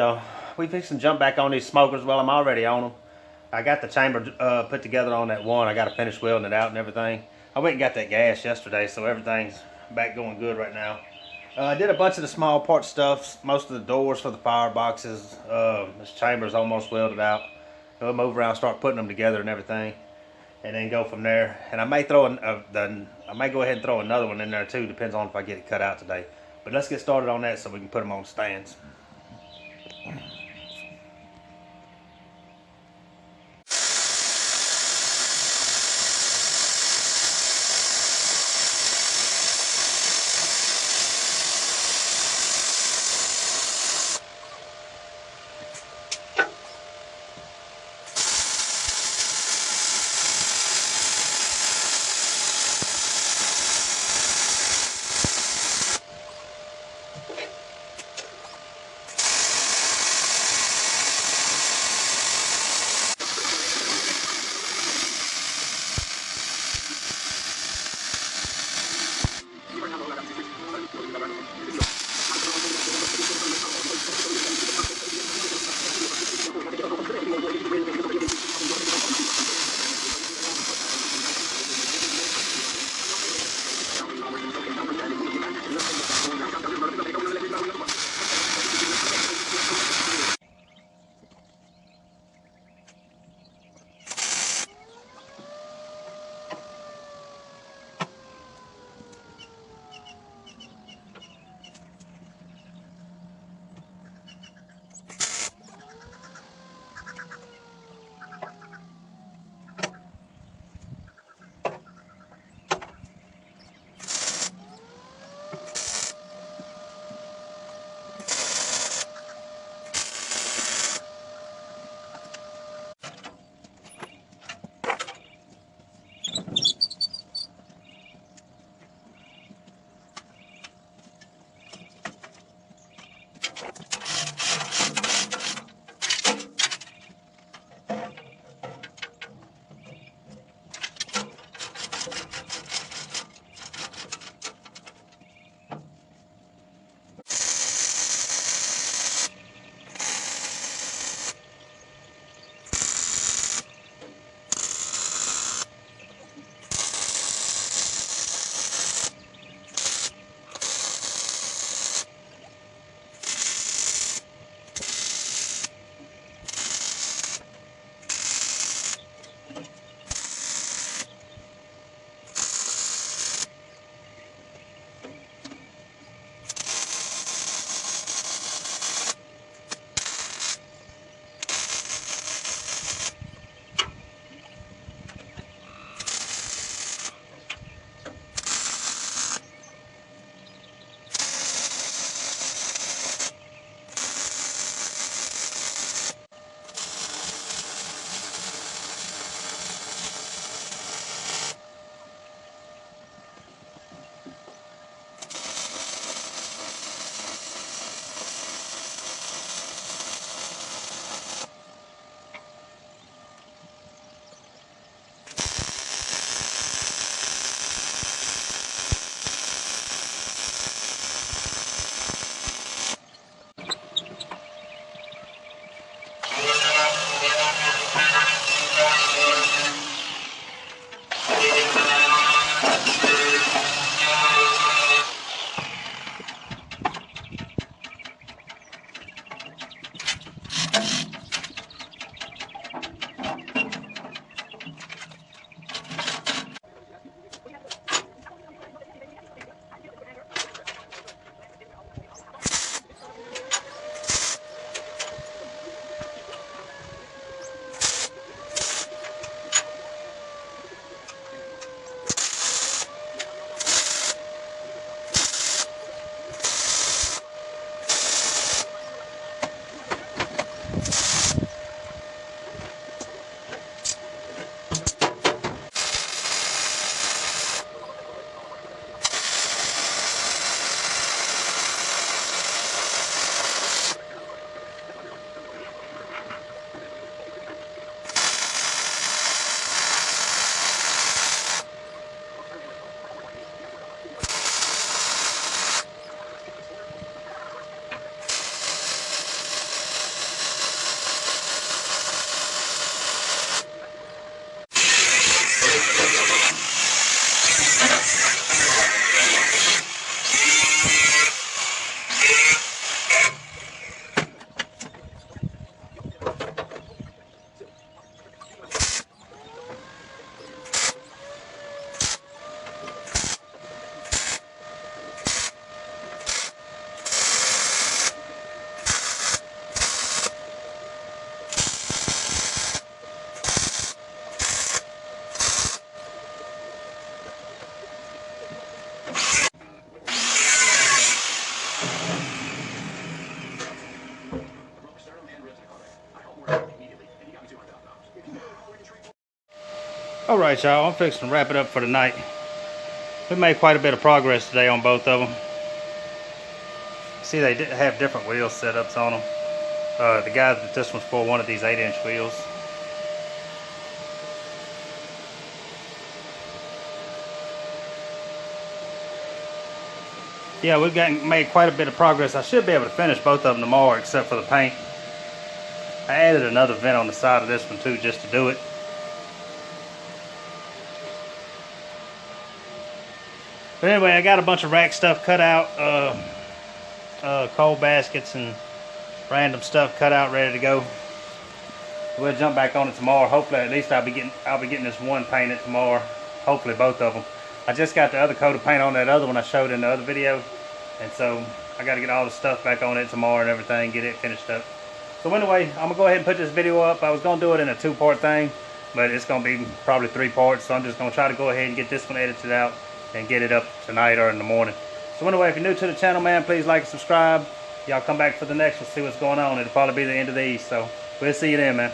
y'all. We fixing to jump back on these smokers. Well, I'm already on them. I got the chamber put together on that one. I got to finish welding it out and everything. I went and got that gas yesterday, so everything's back going good right now. I did a bunch of the small part stuff, most of the doors for the fire boxes. This chamber's almost welded out. We'll move around, start putting them together and everything, and then go from there. And I may throw I may go ahead and throw another one in there too. Depends on if I get it cut out today. But let's get started on that so we can put them on stands. Alright y'all, I'm fixing to wrap it up for the night. We made quite a bit of progress today on both of them. See, they did have different wheel setups on them. The guy that this one's for one of these 8-inch wheels. Yeah, we've made quite a bit of progress. I should be able to finish both of them tomorrow except for the paint. I added another vent on the side of this one too just to do it. But anyway, I got a bunch of rack stuff cut out, coal baskets and random stuff cut out, ready to go. We'll jump back on it tomorrow. Hopefully, at least I'll be getting this one painted tomorrow. Hopefully, both of them. I just got the other coat of paint on that other one I showed in the other video, and so I got to get all the stuff back on it tomorrow and everything, get it finished up. So anyway, I'm gonna go ahead and put this video up. I was gonna do it in a 2-part thing, but it's gonna be probably 3 parts. So I'm just gonna try to go ahead and get this one edited out and get it up tonight or in the morning. So anyway, if you're new to the channel, man, please like and subscribe. Y'all come back for the next one, see what's going on. It'll probably be the end of these, so we'll see you then, man.